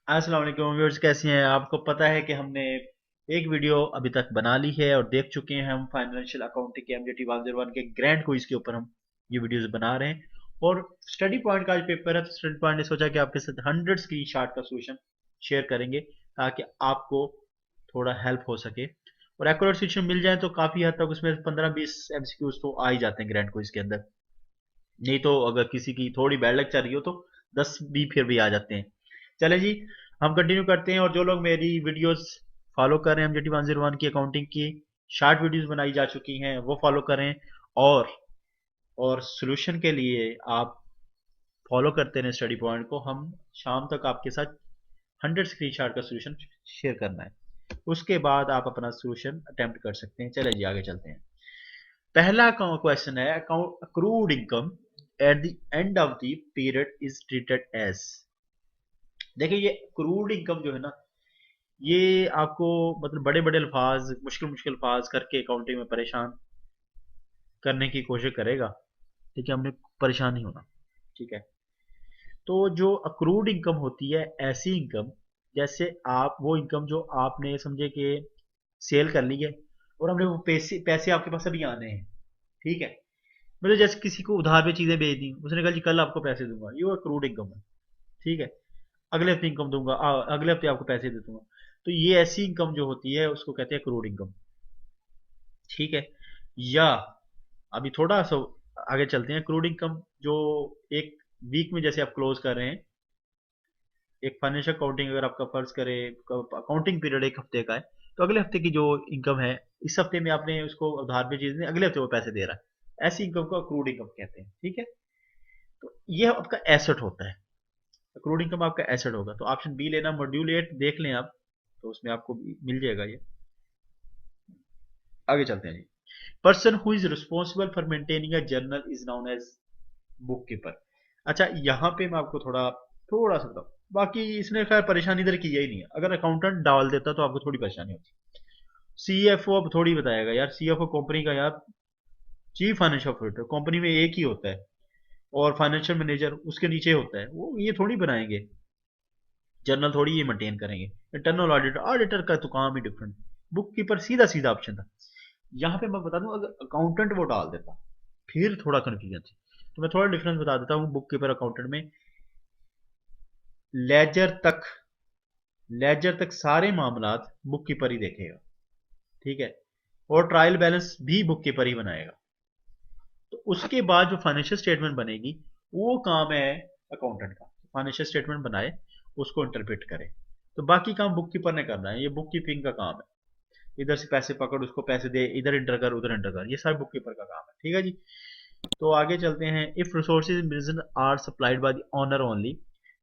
अस्सलाम वालेकुम व्यूअर्स, कैसी हैं? आपको पता है कि हमने एक वीडियो अभी तक बना ली है और देख चुके हैं हम फाइनेंशियल अकाउंटिंग के एमडीटी 101 के ग्रैंड क्विज के ऊपर हम ये वीडियोस बना रहे हैं। और स्टडी पॉइंट का आज पेपर है, तो स्टडी पॉइंट ने सोचा कि आपके साथ 100 स्क्रीनशॉट का सोल्यूशन शेयर करेंगे ताकि आपको थोड़ा हेल्प हो सके और एक्यूरेट सोल्यूशन मिल जाए। तो काफ़ी हद तक उसमें 15-20 एमसीक्यूज तो आ ही जाते हैं ग्रैंड क्विज के अंदर। नहीं तो अगर किसी की थोड़ी बैड लक चल रही हो तो 10 भी फिर भी आ जाते हैं। चले जी, हम कंटिन्यू करते हैं। और जो लोग मेरी वीडियोस फॉलो कर रहे हैं, एमजेटी 101 की अकाउंटिंग की शॉर्ट वीडियोस बनाई जा चुकी हैं, वो फॉलो करें। और और सोल्यूशन के लिए आप फॉलो करते रहें स्टडी पॉइंट को। हम शाम तक आपके साथ 100 स्क्रीनशॉट का सोल्यूशन शेयर करना है, उसके बाद आप अपना सोल्यूशन अटेम्प्ट कर सकते हैं। चले जी, आगे चलते हैं। पहला क्वेश्चन है, account accrued income at the end of the period is treated as. देखिए, ये अक्रूड इनकम जो है ना, ये आपको मतलब बड़े बड़े अल्फाज, मुश्किल मुश्किल अल्फाज करके अकाउंटिंग में परेशान करने की कोशिश करेगा। ठीक है, हमने परेशान नहीं होना। ठीक है, तो जो अक्रूड इनकम होती है, ऐसी इनकम जैसे आप वो इनकम जो आपने समझे कि सेल कर ली है और हमने वो पैसे पैसे आपके पास अभी आने हैं। ठीक है, मतलब जैसे किसी को उधार पे चीजें बेच दी, उसने कहा जी कल आपको पैसे दूंगा, ये वो अक्रूड इनकम है। ठीक है, अगले हफ्ते इनकम दूंगा, अगले हफ्ते आपको पैसे दे दूंगा। तो ये ऐसी इनकम जो होती है उसको कहते हैं अक्रूड इनकम। ठीक है, या अभी थोड़ा सा आगे चलते हैं। अक्रूड इनकम जो एक वीक में जैसे आप क्लोज कर रहे हैं, एक फाइनेंशियल अकाउंटिंग अगर आपका फर्ज करे अकाउंटिंग पीरियड एक हफ्ते का है, तो अगले हफ्ते की जो इनकम है, इस हफ्ते में आपने उसको उधार पे चीज नहीं, अगले हफ्ते वो पैसे दे रहा है, ऐसी इनकम को अक्रूड इनकम कहते हैं। ठीक है, तो ये आपका एसेट होता है। अक्रूड इनकम आपका एसेट होगा। तो ऑप्शन बी लेना, मॉड्यूल 8 देख लें आप, तो उसमें आपको मिल जाएगा ये। आगे चलते हैं जी। Person who is responsible for maintaining a journal is known as book keeper. अच्छा, यहाँ पे मैं आपको थोड़ा थोड़ा सा बताऊँ, बाकी इसने खैर परेशानी इधर की ही नहीं है। अगर अकाउंटेंट डाल देता तो आपको थोड़ी परेशानी होती। सीएफओ अब थोड़ी बताएगा यार, सीएफओ कंपनी का यार चीफ फाइनेंशियल ऑफिसर कंपनी में एक ही होता है, और फाइनेंशियल मैनेजर उसके नीचे होता है। वो ये थोड़ी बनाएंगे, जर्नल थोड़ी ये मेंटेन करेंगे। इंटरनल ऑडिटर, ऑडिटर का तो काम ही डिफरेंट। बुक कीपर सीधा सीधा ऑप्शन था। यहाँ पे मैं बता दूं, अगर अकाउंटेंट वो डाल देता फिर थोड़ा कंफ्यूजन थी। तो मैं थोड़ा डिफरेंस बता देता हूँ बुक कीपर अकाउंटेंट में। लेजर तक लेजर तक सारे मामलात बुक कीपर ही देखेगा। ठीक है, और ट्रायल बैलेंस भी बुक कीपर ही बनाएगा। तो उसके बाद जो फाइनेंशियल स्टेटमेंट बनेगी, वो काम है अकाउंटेंट का। फाइनेंशियल स्टेटमेंट बनाए, उसको इंटरप्रेट करे। तो बाकी काम बुक कीपर ने करना है, ये बुक कीपिंग का काम है। इधर से पैसे पकड़, उसको पैसे दे, इधर इंटर कर उधर इंटर कर, ये सारे बुक कीपर का काम है। ठीक है जी, तो आगे चलते हैं। If resources in are supplied by the owner only,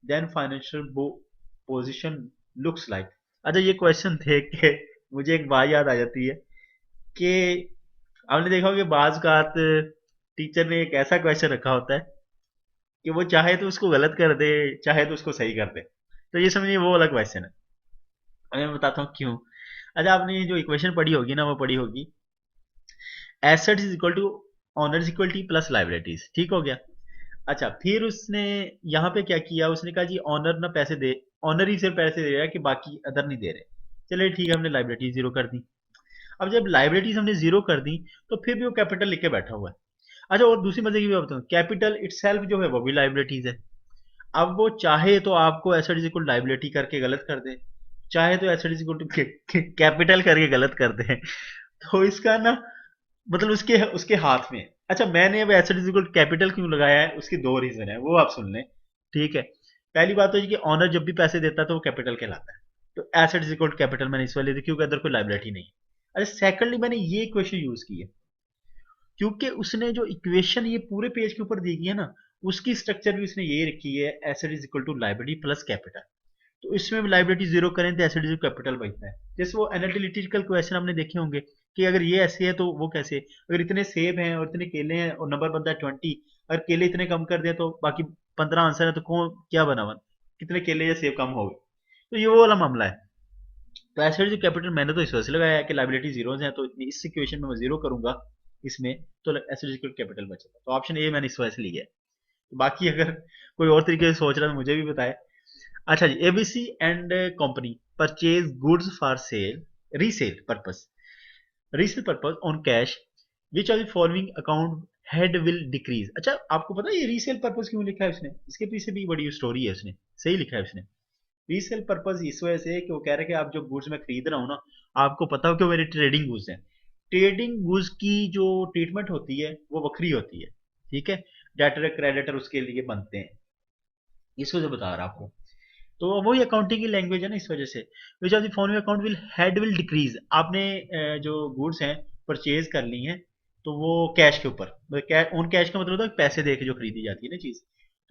then financial position looks like. अच्छा, ये क्वेश्चन देख के मुझे एक बात याद आ जाती है कि आपने देखा होगा कि बाज का टीचर ने एक ऐसा क्वेश्चन रखा होता है कि वो चाहे तो उसको गलत कर दे, चाहे तो उसको सही कर दे। तो ये समझिए वो वाला क्वेश्चन है। अब मैं बताता हूँ क्यों। अच्छा, आपने जो इक्वेशन पढ़ी होगी ना, वो पढ़ी होगी assets is equal to owners equality plus liabilities. ठीक हो गया। अच्छा, फिर उसने यहाँ पे क्या किया, उसने कहा जी ऑनर ना पैसे दे, ऑनर ही सिर्फ पैसे दे रहा है कि बाकी अदर नहीं दे रहे। चलिए ठीक है, हमने लाइबिलिटी जीरो कर दी। अब जब लाइबिलिटीज हमने जीरो कर दी, तो फिर भी वो कैपिटल लिख के बैठा हुआ है। अच्छा, और दूसरी मजे की भी बताऊँ, कैपिटल इटसेल्फ जो है वो भी लाइबिलिटीज है। अब वो चाहे तो आपको एसेट इज इक्वल लाइबिलिटी करके गलत कर दे, चाहे तो asset is equal to capital करके गलत कर दे। तो इसका ना मतलब उसके उसके हाथ में है। अच्छा, मैंने अब एसेट इज इक्वल कैपिटल क्यों लगाया है, उसकी दो रीजन है, वो आप सुन लें। ठीक है, पहली बात तो ये कि ऑनर जब भी पैसे देता है तो वो कैपिटल कहलाता है। तो एसेट इज इक्वल कैपिटल मैंने इस वाले दी क्योंकि अदर कोई लाइबिलिटी नहीं है। अच्छा, सेकंडली मैंने ये इक्वेशन यूज की है क्योंकि उसने जो इक्वेशन ये पूरे पेज के ऊपर दी गई है ना, उसकी स्ट्रक्चर भी उसने ये रखी है, asset is equal to liability plus capital. तो इसमें लाइबिलिटी जीरो करें तो एसेट इज कैपिटल बचता है। जैसे वो एनालिटिकल क्वेश्चन आपने देखे होंगे कि अगर ये ऐसे है तो वो कैसे, अगर इतने सेब हैं और इतने केले हैं और नंबर बनता है 20, अगर केले इतने कम कर दिया तो बाकी 15 आंसर है, तो कौन क्या बना वन, कितने केले या सेब कम हो गए। तो ये वो वाला मामला है। तो एसेट जो कैपिटल मैंने तो इस वजह से लगाया है कि लाइबिलिटी जीरो है, तो इस सिचुएशन में मैं जीरो करूंगा इसमें, तो एसेट कैपिटल बचेगा। तो ऑप्शन ए मैंने इस वजह से लिया है। तो बाकी अगर कोई और तरीके से सोच रहा है तो मुझे भी बताए। अच्छा जी, ABC and company purchase goods for sale resale purpose, resale purpose on cash, which are the following account head will decrease. अच्छा, आपको पता है ये रीसेल पर्पस क्यों लिखा है उसने? इसके पीछे भी बड़ी स्टोरी है, उसने सही लिखा है उसने। रीसेल पर्पस इस वजह से कि वो कह रहे हैं कि आप जो गुड्स मैं खरीद रहा हूँ ना, आपको पता हो कि मेरे ट्रेडिंग गुड्स हैं। ट्रेडिंग गुड्स की जो ट्रीटमेंट होती है वो वक्री होती है, ठीक है। डेटर क्रेडिटर उसके लिए बनते हैं, इस वजह से बता रहा आपको। तो वही अकाउंटिंग की लैंग्वेज है ना, इस वजह से। विच of the following account will head will decrease, आपने जो गुड्स हैं परचेज कर ली हैं, तो वो कैश के ऊपर, ऑन कैश का मतलब होता है पैसे दे के जो खरीदी जाती है ना चीज।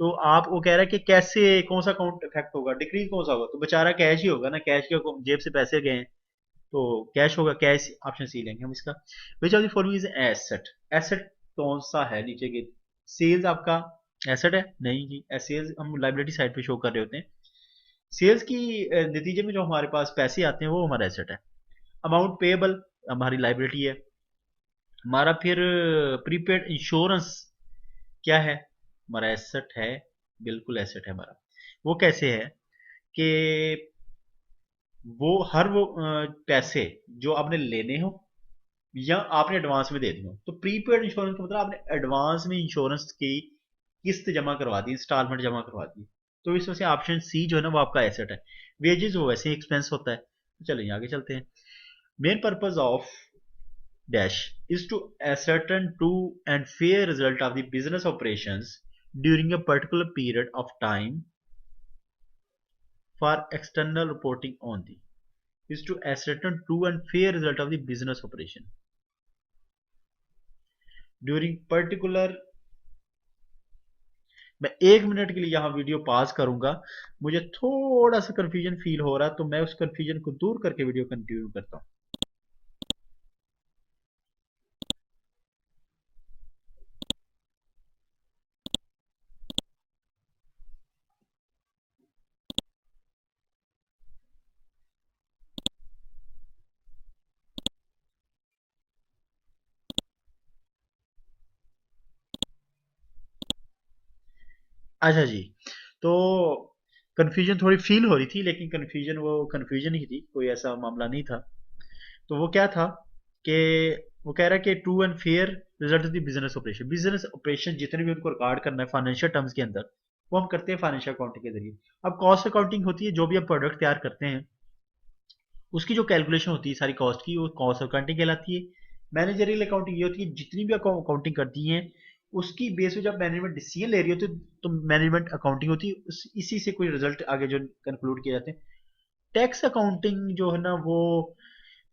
तो आप वो कह रहा है कि कैसे कौन सा अकाउंट इफेक्ट होगा, डिक्रीज कौन सा होगा, तो बेचारा कैश ही होगा ना, कैश के जेब से पैसे गए हैं, तो कैश होगा, कैश ऑप्शन सी लेंगे हम इसका। Which of the following is asset, asset कौन सा है नीचे के? सेल्स आपका एसेट है? नहीं जी, सेल्स हम लाइबिलिटी साइड पे शो कर रहे होते हैं। सेल्स की नतीजे में जो हमारे पास पैसे आते हैं वो हमारा एसेट है। अमाउंट पेएबल हमारी लाइबिलिटी है। हमारा फिर प्रीपेड इंश्योरेंस क्या है? हमारा एसेट है, बिल्कुल एसेट है हमारा। वो कैसे है कि वो हर वो पैसे जो आपने लेने हो या आपने एडवांस में दे दिए हो, तो प्रीपेड इंश्योरेंस का मतलब आपने एडवांस में इंश्योरेंस की किस्त जमा करवा दी, इंस्टॉलमेंट जमा करवा दी। तो इस वजह से ऑप्शन सी जो है ना वो आपका एसेट है। वेजेस वो वैसे ही एक्सपेंस होता है। तो चलिए आगे चलते हैं। Main purpose of dash is to ascertain true and fair result of the business operations during a particular period of time for external reporting only, is to ascertain true and fair result of the business operation during particular। मैं 1 minute के लिए यहाँ video pause करूंगा, मुझे थोड़ा सा confusion feel हो रहा है, तो मैं उस कंफ्यूजन को दूर करके वीडियो कंटिन्यू करता हूँ। अच्छा जी, तो कंफ्यूजन थोड़ी फील हो रही थी, लेकिन कंफ्यूजन वो कंफ्यूजन ही थी, कोई ऐसा मामला नहीं था। तो वो क्या था कि वो कह रहा है कि true and fair result of the business operation, business operation जितने भी उनको रिकॉर्ड करना है फाइनेंशियल टर्म्स के अंदर, वो हम करते हैं फाइनेंशियल अकाउंटिंग के जरिए। अब कॉस्ट अकाउंटिंग होती है, जो भी आप प्रोडक्ट तैयार करते हैं उसकी जो कैलकुलेशन होती है सारी कॉस्ट की, वो कॉस्ट अकाउंटिंग कहलाती है। मैनेजरियल अकाउंटिंग ये होती है जितनी भी अकाउंटिंग करती है उसकी बेस पे जब मैनेजमेंट डिसीजन ले रही होती है तो मैनेजमेंट अकाउंटिंग होती है, इसी से कोई रिजल्ट आगे जो कंक्लूड किए जाते हैं। टैक्स अकाउंटिंग जो है ना वो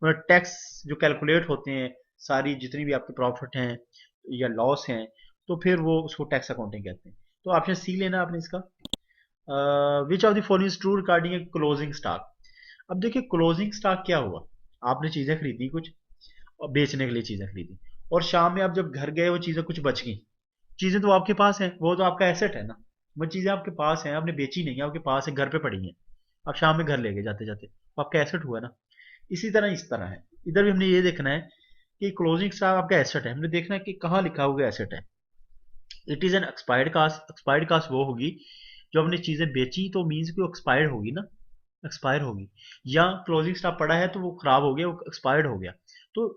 टैक्स जो कैलकुलेट होते हैं, सारी जितनी भी आपके प्रॉफिट हैं या लॉस हैं, तो फिर वो उसको टैक्स अकाउंटिंग कहते हैं। तो ऑप्शन सी लेना आपने इसका। Which of the following is true regarding A closing stock. अब देखिए क्लोजिंग स्टॉक क्या हुआ, आपने चीजें खरीदी कुछ और बेचने के लिए चीजें खरीदी, और शाम में आप जब घर गए वो चीजें कुछ बच गई। चीजें तो आपके पास हैं, वो तो आपका एसेट है ना, वो चीजें आपके पास हैं, आपने बेची नहीं है, आपके पास है, घर पे पड़ी हैं। आप शाम में घर ले गए जाते जाते, वो आपका एसेट हुआ ना। इसी तरह इस तरह है, इधर भी हमने ये देखना है कि क्लोजिंग स्टॉक आपका एसेट है, हमने देखना है कि कहाँ लिखा हुआ एसेट है। It is an expired cost, expired cost वो होगी जो हमने चीजें बेची तो मीन्स कि वो एक्सपायर्ड होगी ना, एक्सपायर होगी। या क्लोजिंग स्टॉक पड़ा है तो वो खराब हो गया, वो एक्सपायर्ड हो गया। तो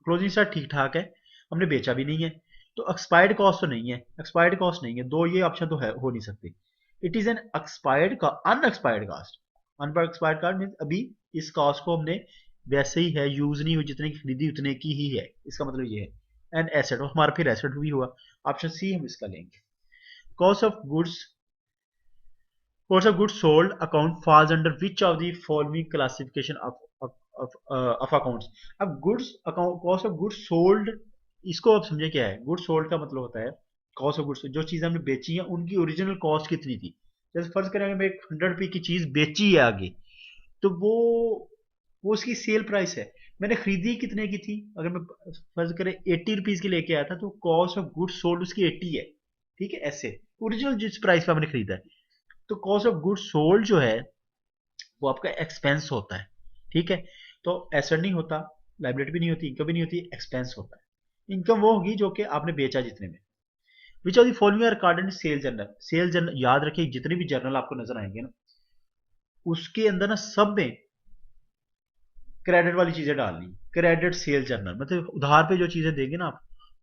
क्लोजिंग स्टॉक ठीक ठाक है, हमने बेचा भी नहीं है, तो एक्सपायर्ड कॉस्ट तो नहीं है, एक्सपायर्ड कॉस्ट नहीं है, दो ये ऑप्शन तो है, हो नहीं सकते। इट इज एन एक्सपायर्ड का unexpired cost, unexpired cost mean अभी इस कॉस्ट को हमने वैसे ही है, यूज नहीं हुई, जितने की खरीदी उतने की ही है, इसका मतलब ये है। एंड एसेट, हमारा फिर एसेट भी हुआ। ऑप्शन सी हम इसका लेंगे। Cost of goods, cost of goods sold account falls under which of the following classification of accounts। अब goods account, cost of goods sold, इसको आप समझे क्या है? गुड्स सोल्ड का मतलब होता है कॉस्ट ऑफ गुड्स, जो चीज हमने बेची है उनकी ओरिजिनल कॉस्ट कितनी थी। जैसे फर्ज करें मैं 100 रुपए की चीज बेची है आगे, तो वो उसकी सेल प्राइस है। मैंने खरीदी कितने की थी, अगर मैं फर्ज करें 80 रुपीज की लेके आया था, तो कॉस्ट ऑफ गुड्स सोल्ड उसकी 80 है, ठीक है, ऐसे ओरिजिनल जिस प्राइस पे हमने खरीदा है। तो कॉस्ट ऑफ गुड्स सोल्ड जो है वो आपका एक्सपेंस होता है, ठीक है। तो एसेट नहीं होता, लाइबिलिटी भी नहीं होती, इनकम भी नहीं होती, एक्सपेंस होता है। इनकम वो होगी जो कि आपने बेचा जितने में। Which of the following are recorded in sale journal, sale journal याद रखिए, जितने भी जर्नल आपको नजर आएंगे ना, उसके अंदर ना सब में क्रेडिट वाली चीजें डालनी, क्रेडिट सेल जर्नल, मतलब उधार पे जो चीजें देंगे ना आप,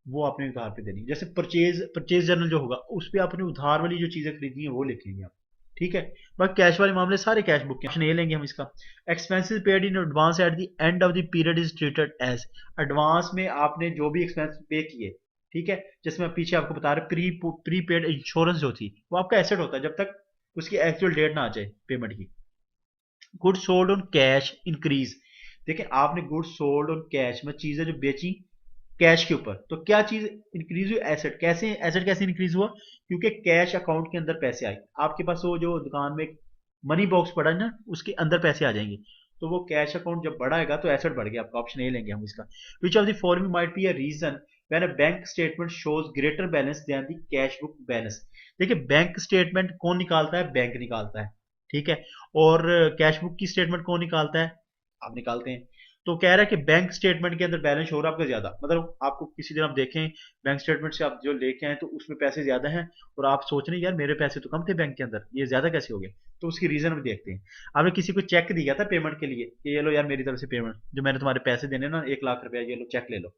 वो आपने उधार पे देनी। जैसे परचेज परचेज जर्नल जो होगा उस पे आपने उधार वाली जो चीजें खरीदनी है वो लिखेंगे आप, ठीक है। बाकी कैश वाले मामले सारे कैश बुक के ऑप्शन ए लेंगे हम इसका। Expenses paid in advance at the end of the period is treated as, advance में आपने जो भी एक्सपेंस पे किए, ठीक है, जिसमें पीछे आपको बता रहे प्री पेड इंश्योरेंस जो थी वो आपका एसेट होता है जब तक उसकी एक्चुअल डेट ना आ जाए पेमेंट की। Good sold on cash increase, देखिए आपने गुड सोल्ड ऑन कैश में चीजें जो बेची कैश के ऊपर, तो क्या चीज इंक्रीज हुई, एसेट। कैसे एसेट कैसे इंक्रीज हुआ, क्योंकि कैश अकाउंट के अंदर पैसे आए आपके पास, वो जो दुकान में मनी बॉक्स पड़ा है ना उसके अंदर पैसे आ जाएंगे, तो वो कैश अकाउंट जब बढ़ाएगा तो एसेट बढ़ गया आपका। ऑप्शन ए लेंगे हम इसका। Which of the following might be a reason when a bank statement shows greater balance than the cash book balance. देखिए बैंक स्टेटमेंट कौन निकालता है, बैंक निकालता है, ठीक है। और कैश बुक की स्टेटमेंट कौन निकालता है, आप निकालते हैं। तो कह रहा है कि बैंक स्टेटमेंट के अंदर बैलेंस हो रहा है आपका ज्यादा, मतलब आपको किसी दिन आप देखें बैंक स्टेटमेंट से आप जो लेके आए तो उसमें पैसे ज्यादा हैं, और आप सोच रहे हैं यार मेरे पैसे तो कम थे बैंक के अंदर, ये ज्यादा कैसे हो गए, तो उसकी रीजन हम देखते हैं। आपने किसी को चेक दिया था पेमेंट के लिए कि ये लो यार मेरी तरफ से पेमेंट, जो मैंने तुम्हारे पैसे देने ना 1 लाख रुपया, ये लो चेक ले लो,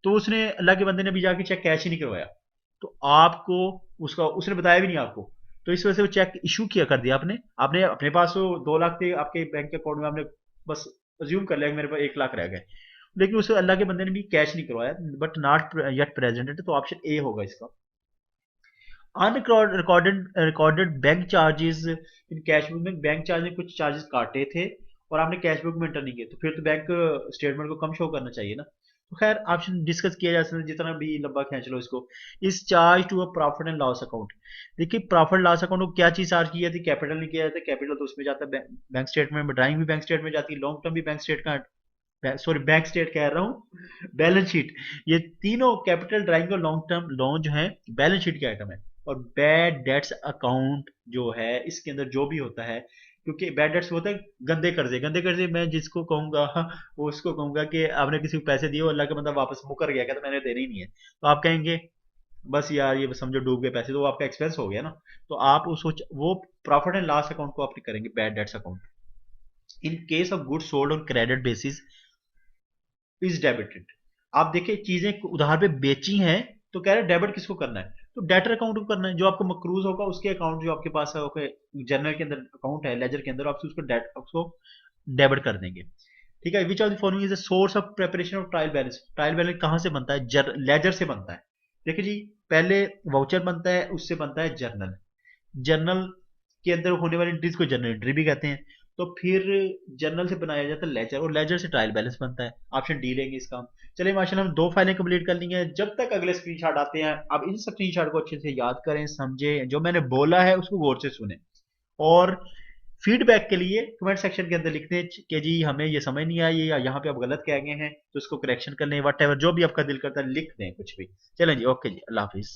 तो उसने अल्लाह के बंदे ने भी जाके चेक कैश ही नहीं करवाया, तो आपको उसका उसने बताया भी नहीं आपको, तो इस वजह से वो चेक इशू किया कर दिया आपने। आपने अपने पास वो 2 लाख थे आपके बैंक के अकाउंट में, आपने बस अज्यूम कर लिया कि मेरे पास 1 लाख रह गए, लेकिन उसे अल्लाह के बंदे ने भी कैश नहीं करवाया, बट नॉट येट प्रेजेंटेड, तो ऑप्शन ए होगा इसका। Unrecorded bank charges in cash book में, बैंक चार्ज ने कुछ चार्जेस काटे थे और आपने कैश बुक में एंटर नहीं किए, तो फिर तो बैंक स्टेटमेंट को कम शो करना चाहिए ना। तो खैर ऑप्शन डिस्कस किया जा सकता है, जितना भी लंबा खींच लो इसको। Is charge to a profit and loss account, देखिए प्रॉफिट लॉस अकाउंट को क्या चीज चार्ज की जाती है, कैपिटल नहीं किया जाता, कैपिटल तो उसमें जाता है बैंक स्टेटमेंट में, ड्राइंग भी बैंक स्टेटमेंट में जाती है, लॉन्ग टर्म भी बैंक स्टेट का, सॉरी बैंक स्टेट कह रहा हूँ, बैलेंस शीट, ये तीनों कैपिटल ड्राइंग और लॉन्ग टर्म लोन जो है बैलेंस शीट के आइटम है। और बैड डेट्स अकाउंट जो है इसके अंदर जो भी होता है, क्योंकि बैड डेट्स होता है गंदे कर्जे, गंदे कर्जे मैं जिसको कहूंगा वो उसको कहूंगा कि आपने किसी को पैसे दिए और अल्लाह का बंदा वापस मुकर गया, कहता मैंने देने ही नहीं है, तो आप कहेंगे बस यार ये समझो डूब गए पैसे, तो वो आपका एक्सपेंस हो गया ना, तो आप वो प्रॉफिट एंड लॉस अकाउंट को आप करेंगे bad debts account. In case of good sold on credit basis is debited, आप देखिए चीजें उधार पे बेची हैं, तो कह रहे हैं डेबिट किसको करना है, तो डेटर अकाउंट को करना है, जो आपको मकरूज होगा उसके अकाउंट जो आपके पास है, ओके जर्नल के अंदर अकाउंट है लेजर के अंदर, आप उसको डेबिट कर देंगे, ठीक है। विच of the following is the source of preparation of trial balance, trial balance कहां से बनता है, लेजर से बनता है। देखिए जी पहले वाउचर बनता है, उससे बनता है जर्नल, जर्नल के अंदर होने वाली एंट्रीज को जर्नल एंट्री भी कहते हैं, तो फिर जर्नल से बनाया जाता है लेजर, और लेजर से ट्रायल बैलेंस बनता है। ऑप्शन डी लेंगे इसका। चलिए माशाल्लाह हम 2 फाइलें कंप्लीट कर ली हैं। जब तक अगले स्क्रीनशॉट आते हैं अब इन स्क्रीनशॉट को अच्छे से याद करें, समझें, जो मैंने बोला है उसको गौर से सुने, और फीडबैक के लिए कमेंट सेक्शन के अंदर लिख दें कि जी हमें ये समझ नहीं आई या यहाँ पे आप गलत कह गए हैं, तो इसको करेक्शन कर लें, वट एवर जो भी आपका दिल करता है लिख दें कुछ भी। चलें जी, ओके जी, अल्लाह हाफिज।